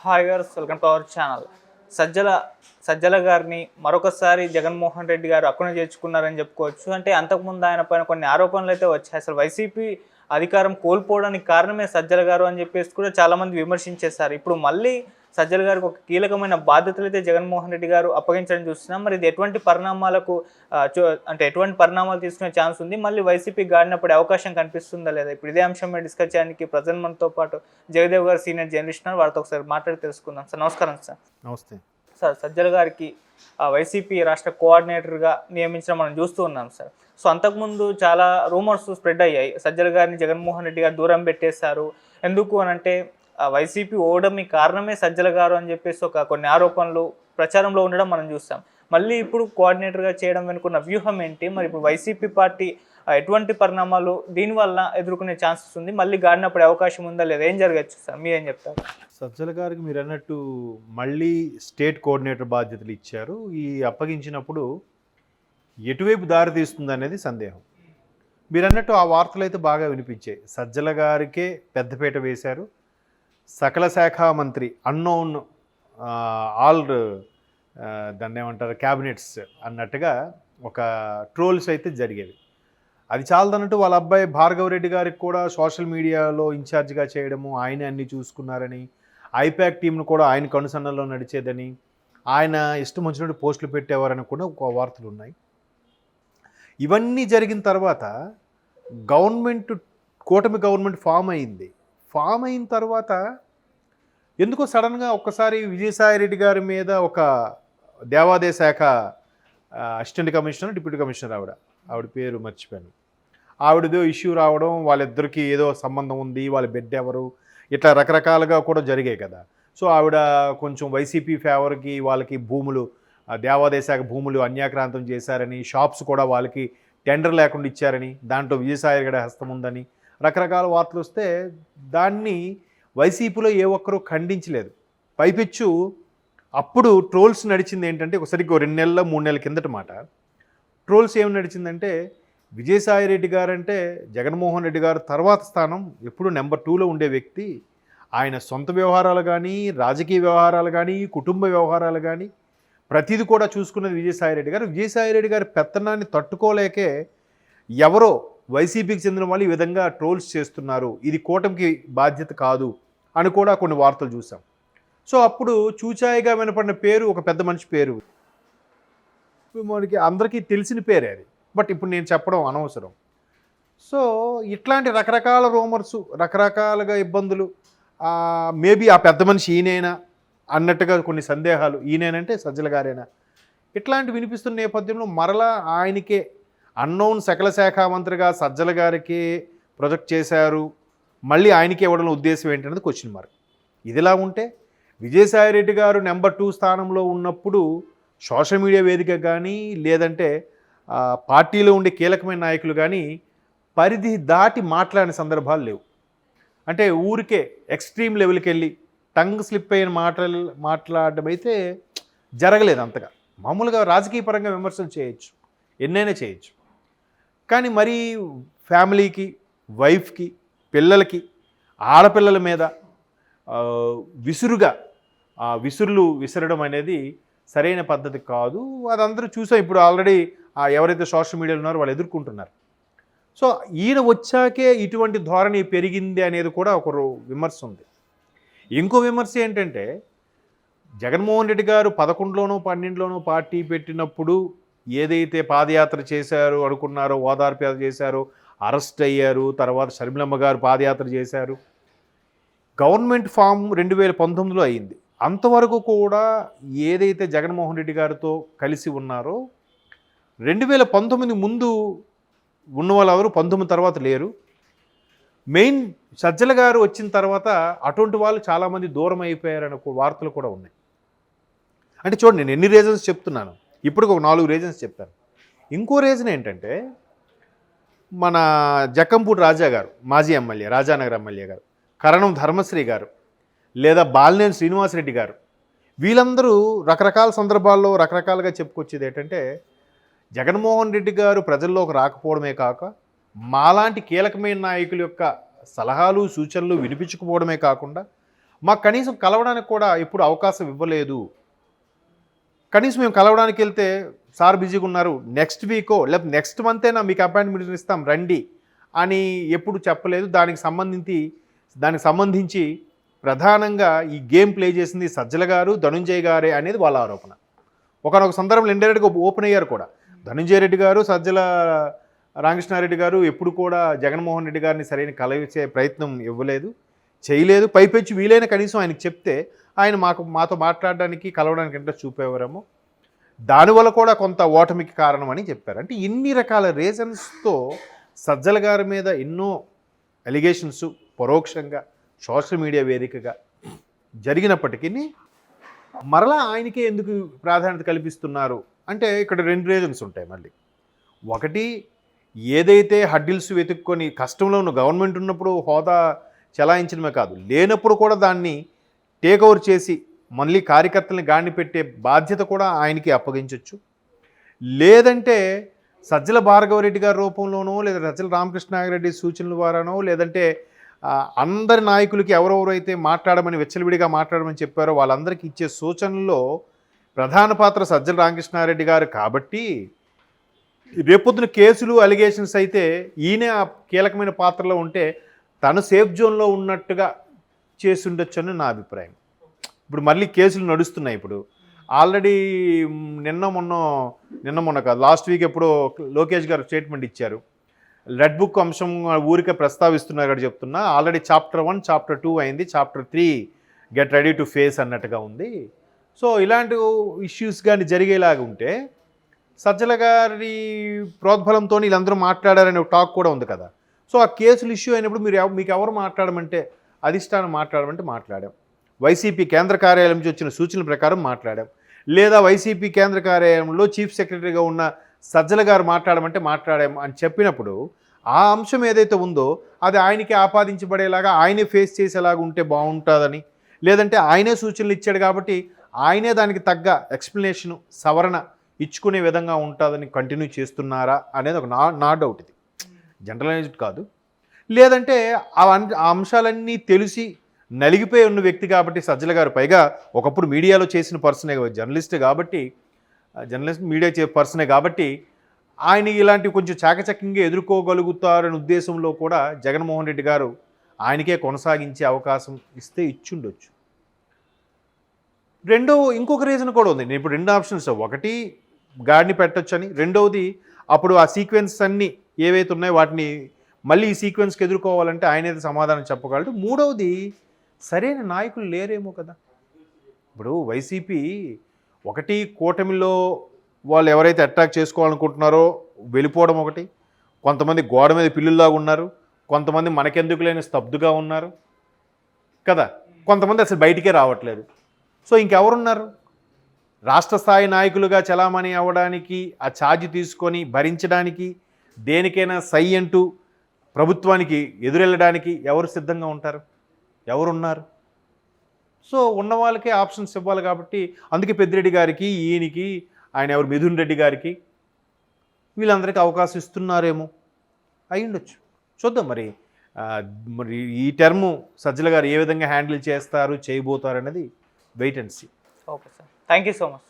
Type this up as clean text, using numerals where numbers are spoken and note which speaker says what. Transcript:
Speaker 1: Hi గార్స్, welcome to our channel. Sajjala Sajjala గారిని మరొకసారి జగన్మోహన్ రెడ్డి గారు అక్కున చేర్చుకున్నారని చెప్పుకోవచ్చు. అంటే అంతకుముందు ఆయన పైన కొన్ని ఆరోపణలు అయితే వచ్చాయి. అసలు వైసీపీ అధికారం కోల్పోవడానికి కారణమే సజ్జల గారు అని చెప్పేసి కూడా చాలామంది విమర్శించేశారు. ఇప్పుడు మళ్ళీ సజ్జల గారికి ఒక కీలకమైన బాధ్యతలు అయితే జగన్మోహన్ రెడ్డి గారు అప్పగించడం చూస్తున్నాం. మరి ఇది ఎటువంటి పరిణామాలకు అంటే ఎటువంటి పరిణామాలు తీసుకునే ఛాన్స్ ఉంది, మళ్ళీ వైసీపీ గాడినప్పుడు అవకాశం కనిపిస్తుందా లేదా? ఇప్పుడు ఇదే అంశం మీద డిస్కస్ చేయడానికి ప్రజెంట్ మనతో పాటు జగదేవ్ గారు సీనియర్ జర్నలిస్ట్ ఉన్నారు. వారితో ఒకసారి మాట్లాడి తెలుసుకుందాం. సార్ నమస్కారం. సార్
Speaker 2: నమస్తే
Speaker 1: సార్, సజ్జల గారికి వైసీపీ రాష్ట్ర కోఆర్డినేటర్గా నియమించడం మనం చూస్తూ ఉన్నాం సార్. సో అంతకుముందు చాలా రూమర్స్ స్ప్రెడ్ అయ్యాయి, సజ్జల గారిని జగన్మోహన్ రెడ్డి గారు దూరం పెట్టేశారు. ఎందుకు అని అంటే వైసీపీ ఓడమి కారణమే సజ్జల గారు అని చెప్పేసి కొన్ని ఆరోపణలు ప్రచారంలో ఉండడం మనం చూస్తాం. మళ్ళీ ఇప్పుడు కోఆర్డినేటర్గా చేయడం వెనుకున్న వ్యూహం ఏంటి? మరి ఇప్పుడు వైసీపీ పార్టీ ఎటువంటి పరిణామాలు దీనివల్ల ఎదుర్కొనే ఛాన్సెస్ ఉంది? మళ్ళీ గాడినప్పుడు అవకాశం ఉందా లేదా? ఏం జరగచ్చు సార్, మీరేం చెప్తారు?
Speaker 2: సజ్జల గారికి మీరు అన్నట్టు మళ్ళీ స్టేట్ కోఆర్డినేటర్ బాధ్యతలు ఇచ్చారు. ఈ అప్పగించినప్పుడు ఎటువైపు దారి తీస్తుంది అనేది సందేహం. మీరు అన్నట్టు ఆ వార్తలు అయితే బాగా వినిపించాయి. సజ్జల గారికే పెద్దపీట వేశారు. సకల శాఖ మంత్రి అన్నోన్ ఆల్ దాన్ని ఏమంటారు క్యాబినెట్స్ అన్నట్టుగా ఒక ట్రోల్స్ అయితే జరిగేవి. అది చాలదన్నట్టు వాళ్ళ అబ్బాయి భార్గవరెడ్డి గారికి కూడా సోషల్ మీడియాలో ఇన్ఛార్జిగా చేయడము, ఆయన అన్నీ చూసుకున్నారని, ఐపాక్ టీంను కూడా ఆయన కనుసన్నల్లో నడిచేదని, ఆయన ఇష్టం వచ్చినట్టు పోస్టులు పెట్టేవారని కూడా ఒక వార్తలు ఉన్నాయి. ఇవన్నీ జరిగిన తర్వాత కూటమి గవర్నమెంట్ ఫామ్ అయింది. ఫామ్ అయిన తర్వాత ఎందుకో సడన్గా ఒక్కసారి విజయసాయిరెడ్డి గారి మీద ఒక దేవాదాయ శాఖ అసిస్టెంట్ కమిషనర్, డిప్యూటీ కమిషనర్ ఆవిడ పేరు మర్చిపోయాను, ఆవిడదో ఇష్యూ రావడం, వాళ్ళిద్దరికీ ఏదో సంబంధం ఉంది, వాళ్ళ బిడ్డ ఎవరు, ఇట్లా రకరకాలుగా కూడా జరిగాయి కదా. సో ఆవిడ కొంచెం వైసీపీ ఫేవర్కి వాళ్ళకి భూములు, దేవాదాయ శాఖ భూములు అన్యాక్రాంతం చేశారని, షాప్స్ కూడా వాళ్ళకి టెండర్ లేకుండా ఇచ్చారని, దాంట్లో విజయసాయి గారి హస్తం ఉందని రకరకాల వార్తలు వస్తే దాన్ని వైసీపీలో ఏ ఒక్కరూ ఖండించలేదు. పైపెచ్చు అప్పుడు ట్రోల్స్ నడిచింది ఏంటంటే, ఒకసారికి 2 నెలల 3 నెలల కిందట మాట ట్రోల్స్ ఏమి నడిచిందంటే, విజయసాయిరెడ్డి గారు అంటే జగన్మోహన్ రెడ్డి గారు తర్వాత స్థానం ఎప్పుడు నెంబర్ 2లో ఉండే వ్యక్తి. ఆయన సొంత వ్యవహారాలు కానీ, రాజకీయ వ్యవహారాలు కానీ, కుటుంబ వ్యవహారాలు కానీ ప్రతిదీ కూడా చూసుకున్నది విజయసాయిరెడ్డి గారు. విజయసాయిరెడ్డి గారి పెత్తనాన్ని తట్టుకోలేకే ఎవరో వైసీపీకి చెందిన వాళ్ళు ఈ విధంగా ట్రోల్స్ చేస్తున్నారు, ఇది కూటమికి బాధ్యత కాదు అని కూడా కొన్ని వార్తలు చూసాం. సో అప్పుడు చూచాయిగా వినపడిన పేరు ఒక పెద్ద మనిషి పేరు, మనకి అందరికీ తెలిసిన పేరే అది, బట్ ఇప్పుడు నేను చెప్పడం అనవసరం. సో ఇట్లాంటి రకరకాల రూమర్సు, రకరకాలుగా ఇబ్బందులు, మేబీ ఆ పెద్ద మనిషి ఈయనైనా అన్నట్టుగా కొన్ని సందేహాలు, ఈయనేనంటే సజ్జల గారేనా, ఇట్లాంటి వినిపిస్తున్న నేపథ్యంలో మరలా ఆయనకే అన్నోన్ సకల శాఖ మంత్రిగా సజ్జల గారికి ప్రొజెక్ట్ చేశారు, మళ్ళీ ఆయనకే ఇవ్వడం ఉద్దేశం ఏంటనేది క్వశ్చన్ మార్క్. ఇదిలా ఉంటే విజయసాయిరెడ్డి గారు నెంబర్ 2 స్థానంలో ఉన్నప్పుడు సోషల్ మీడియా వేదిక కానీ, లేదంటే పార్టీలో ఉండే కీలకమైన నాయకులు కానీ పరిధి దాటి మాట్లాడిన సందర్భాలు లేవు. అంటే ఊరికే ఎక్స్ట్రీమ్ లెవెల్కి వెళ్ళి టంగ్ స్లిప్ అయిన మాట్లాడడం అయితే జరగలేదు అంతగా. మామూలుగా రాజకీయ పరంగా విమర్శలు చేయొచ్చు, ఎన్నైనా చేయొచ్చు, కానీ మరీ ఫ్యామిలీకి, వైఫ్కి, పిల్లలకి, ఆడపిల్లల మీద విసురులు విసరడం అనేది సరైన పద్ధతి కాదు. అది అందరూ చూసాం. ఇప్పుడు ఆల్రెడీ ఎవరైతే సోషల్ మీడియాలో ఉన్నారో వాళ్ళు ఎదుర్కొంటున్నారు. సో ఈయన వచ్చాకే ఇటువంటి ధోరణి పెరిగింది అనేది కూడా ఒక విమర్శ ఉంది. ఇంకో విమర్శ ఏంటంటే, జగన్మోహన్ రెడ్డి గారు 11లోనో 12లోనో పార్టీ పెట్టినప్పుడు ఏదైతే పాదయాత్ర చేశారో అనుకున్నారో, ఓదార్పు యాత్ర చేశారో, అరెస్ట్ అయ్యారు, తర్వాత షర్మిలమ్మ గారు పాదయాత్ర చేశారు, గవర్నమెంట్ ఫామ్ 2019లో అయింది. అంతవరకు కూడా ఏదైతే జగన్మోహన్ రెడ్డి గారితో కలిసి ఉన్నారో 2019 ముందు ఉన్న వాళ్ళు ఎవరు 19 తర్వాత లేరు. మెయిన్ సజ్జల గారు వచ్చిన తర్వాత అటువంటి వాళ్ళు చాలామంది దూరం అయిపోయారని వార్తలు కూడా ఉన్నాయి. అంటే చూడండి, నేను ఎన్ని రీజన్స్ చెప్తున్నాను, ఇప్పుడు ఒక 4 రీజన్స్ చెప్తాను. ఇంకో రీజన్ ఏంటంటే, మన జక్కంపూడి రాజా గారు, మాజీ ఎమ్మెల్యే, రాజానగర్ ఎమ్మెల్యే గారు, కరణం ధర్మశ్రీ గారు, లేదా బాలినేని శ్రీనివాసరెడ్డి గారు, వీళ్ళందరూ రకరకాల సందర్భాల్లో రకరకాలుగా చెప్పుకొచ్చేది ఏంటంటే, జగన్మోహన్ రెడ్డి గారు ప్రజల్లోకి రాకపోవడమే కాక మాలాంటి కీలకమైన నాయకుల యొక్క సలహాలు సూచనలు వినిపించకపోవడమే కాకుండా మాకు కనీసం కలవడానికి కూడా ఎప్పుడు అవకాశం ఇవ్వలేదు. కనీసం మేము కలవడానికి వెళ్తే సార్ బిజీగా ఉన్నారు, నెక్స్ట్ వీకో లేకపోతే నెక్స్ట్ మంతేనా మీకు అపాయింట్మెంట్ ఇస్తాం రండి అని ఎప్పుడు చెప్పలేదు. దానికి సంబంధించి ప్రధానంగా ఈ గేమ్ ప్లే చేసింది సజ్జల గారు, ధనుంజయ్ గారే అనేది వాళ్ళ ఆరోపణ. ఒకనొక సందర్భంలో ఇండైరెక్ట్గా ఓపెన్ అయ్యారు కూడా. ధనుంజయ రెడ్డి గారు, సజ్జల రామకృష్ణారెడ్డి గారు ఎప్పుడు కూడా జగన్మోహన్ రెడ్డి గారిని సరైన కలవించే ప్రయత్నం చేయలేదు. పైపెచ్చి వీలైన కనీసం ఆయనకు చెప్తే ఆయన మాతో మాట్లాడడానికి, కలవడానికి ఇంట్రెస్ట్ చూపేవారేమో. దానివల్ల కూడా కొంత ఓటమికి కారణమని చెప్పారు. అంటే ఇన్ని రకాల రీజన్స్తో సజ్జల గారి మీద ఎన్నో ఎలిగేషన్స్ పరోక్షంగా సోషల్ మీడియా వేదికగా జరిగినప్పటికీ మరలా ఆయనకే ఎందుకు ప్రాధాన్యత కల్పిస్తున్నారు అంటే ఇక్కడ 2 రీజన్స్ ఉంటాయి మళ్ళీ. ఒకటి, ఏదైతే హడ్డిల్స్ వెతుక్కొని కష్టంలో ఉన్న గవర్నమెంట్ ఉన్నప్పుడు హోదా చెలాయించడమే కాదు, లేనప్పుడు కూడా దాన్ని టేక్ ఓవర్ చేసి మళ్ళీ కార్యకర్తల్ని గాడిని పెట్టే బాధ్యత కూడా ఆయనకి అప్పగించవచ్చు. లేదంటే సజ్జల భార్గవరెడ్డి గారి రూపంలోనో, లేదా సజ్జల రామకృష్ణారెడ్డి సూచనల ద్వారానో, లేదంటే అందరి నాయకులకి ఎవరెవరైతే మాట్లాడమని విచ్చలవిడిగా మాట్లాడమని చెప్పారో వాళ్ళందరికీ ఇచ్చే సూచనల్లో ప్రధాన పాత్ర సజ్జల రామకృష్ణారెడ్డి గారు కాబట్టి రేపొద్దున కేసులు అలిగేషన్స్ అయితే ఈయన కీలకమైన పాత్రలో ఉంటే తను సేఫ్ జోన్లో ఉన్నట్టుగా చేసి ఉండొచ్చు అని నా అభిప్రాయం. ఇప్పుడు మళ్ళీ కేసులు నడుస్తున్నాయి. ఇప్పుడు ఆల్రెడీ నిన్న మొన్న కాదు, లాస్ట్ వీక్ ఎప్పుడో లోకేష్ గారు స్టేట్మెంట్ ఇచ్చారు. రెడ్ బుక్ అంశం ఊరికే ప్రస్తావిస్తున్నారు కూడా చెప్తున్నా, ఆల్రెడీ చాప్టర్ 1 చాప్టర్ 2 అయింది, chapter 3 get ready to face అన్నట్టుగా ఉంది. సో ఇలాంటి ఇష్యూస్ కానీ జరిగేలాగా ఉంటే సజ్జల గారి ప్రోద్బలంతో వీళ్ళందరూ మాట్లాడారనే టాక్ కూడా ఉంది కదా. సో ఆ కేసులు ఇష్యూ అయినప్పుడు మీకు ఎవరు మాట్లాడమంటే అధిష్టానం మాట్లాడమంటే మాట్లాడాం. వైసీపీ కేంద్ర కార్యాలయం నుంచి వచ్చిన సూచనల ప్రకారం మాట్లాడాం. లేదా వైసీపీ కేంద్ర కార్యాలయంలో చీఫ్ సెక్రటరీగా ఉన్న సజ్జల గారు మాట్లాడమంటే మాట్లాడాం అని చెప్పినప్పుడు ఆ అంశం ఏదైతే ఉందో అది ఆయనకి ఆపాదించబడేలాగా, ఆయనే ఫేస్ చేసేలాగా ఉంటే బాగుంటుందని, లేదంటే ఆయనే సూచనలు ఇచ్చాడు కాబట్టి ఆయనే దానికి తగ్గ ఎక్స్ప్లెనేషను, సవరణ ఇచ్చుకునే విధంగా ఉంటుందని కంటిన్యూ చేస్తున్నారా అనేది ఒక నా డౌట్. ఇది జనరలైజ్డ్ కాదు. లేదంటే ఆ అంశాలన్నీ తెలిసి నలిగిపోయి ఉన్న వ్యక్తి కాబట్టి సజ్జల గారు, పైగా ఒకప్పుడు మీడియాలో చేసిన పర్సనే, జర్నలిస్ట్ మీడియా పర్సనే కాబట్టి ఆయన ఇలాంటివి కొంచెం చాకచక్యంగా ఎదుర్కోగలుగుతారనే ఉద్దేశంలో కూడా జగన్మోహన్ రెడ్డి గారు ఆయనకే కొనసాగించే అవకాశం ఇస్తే ఇచ్చుండొచ్చు. ఇంకొక రీజన్ కూడా ఉంది. నేను ఇప్పుడు 2 ఆప్షన్స్, ఒకటి గాడిని పెట్టొచ్చు అని, రెండవది అప్పుడు ఆ సీక్వెన్స్ అన్నీ ఏవైతే ఉన్నాయో వాటిని మళ్ళీ ఈ సీక్వెన్స్కి ఎదుర్కోవాలంటే ఆయనైతే సమాధానం చెప్పగలడు. మూడవది, సరైన నాయకులు లేరేమో కదా. ఇప్పుడు వైసీపీ ఒకటి, కూటమిలో వాళ్ళు ఎవరైతే అటాక్ చేసుకోవాలనుకుంటున్నారో వెళ్ళిపోవడం ఒకటి, కొంతమంది గోడ మీద పిల్లుల్లాగా ఉన్నారు, కొంతమంది మనకెందుకు లేని స్తబ్దుగా ఉన్నారు కదా, కొంతమంది అసలు బయటికే రావట్లేదు. సో ఇంకెవరున్నారు? రాష్ట్ర స్థాయి నాయకులుగా చలామణి అవ్వడానికి, ఆ ఛార్జ్ తీసుకొని భరించడానికి, దేనికైనా సై అంటూ ప్రభుత్వానికి ఎదురెళ్ళడానికి ఎవరు సిద్ధంగా ఉంటారు? ఎవరున్నారు? సో ఉన్న వాళ్ళకే ఆప్షన్స్ ఇవ్వాలి కాబట్టి అందుకే పెద్దిరెడ్డి గారికి, ఈయనకి, ఆయన ఎవరు మిథున్ రెడ్డి గారికి, వీళ్ళందరికీ అవకాశం ఇస్తున్నారేమో, అయి ఉండొచ్చు. చూద్దాం మరి ఈ టర్ము సజ్జల గారు ఏ విధంగా హ్యాండిల్ చేయబోతారు అనేది wait and see.
Speaker 1: Okay sir, thank you so much.